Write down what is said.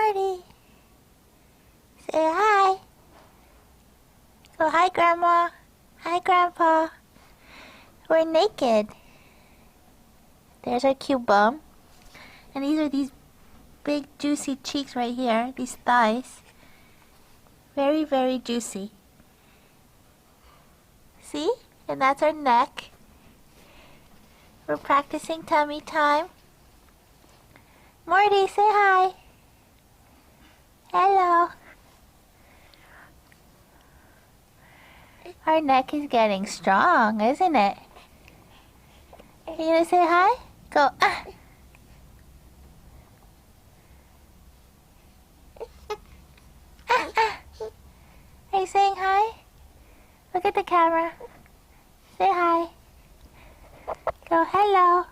Morty. Say hi. Go hi, Grandma. Hi, Grandpa. We're naked. There's our cute bum. And these are these big juicy cheeks right here. These thighs. Very, very juicy. See? And that's our neck. We're practicing tummy time. Morty, say hi. Hello. Our neck is getting strong, isn't it? Are you gonna say hi? Go. Are you saying hi? Look at the camera. Say hi. Go hello.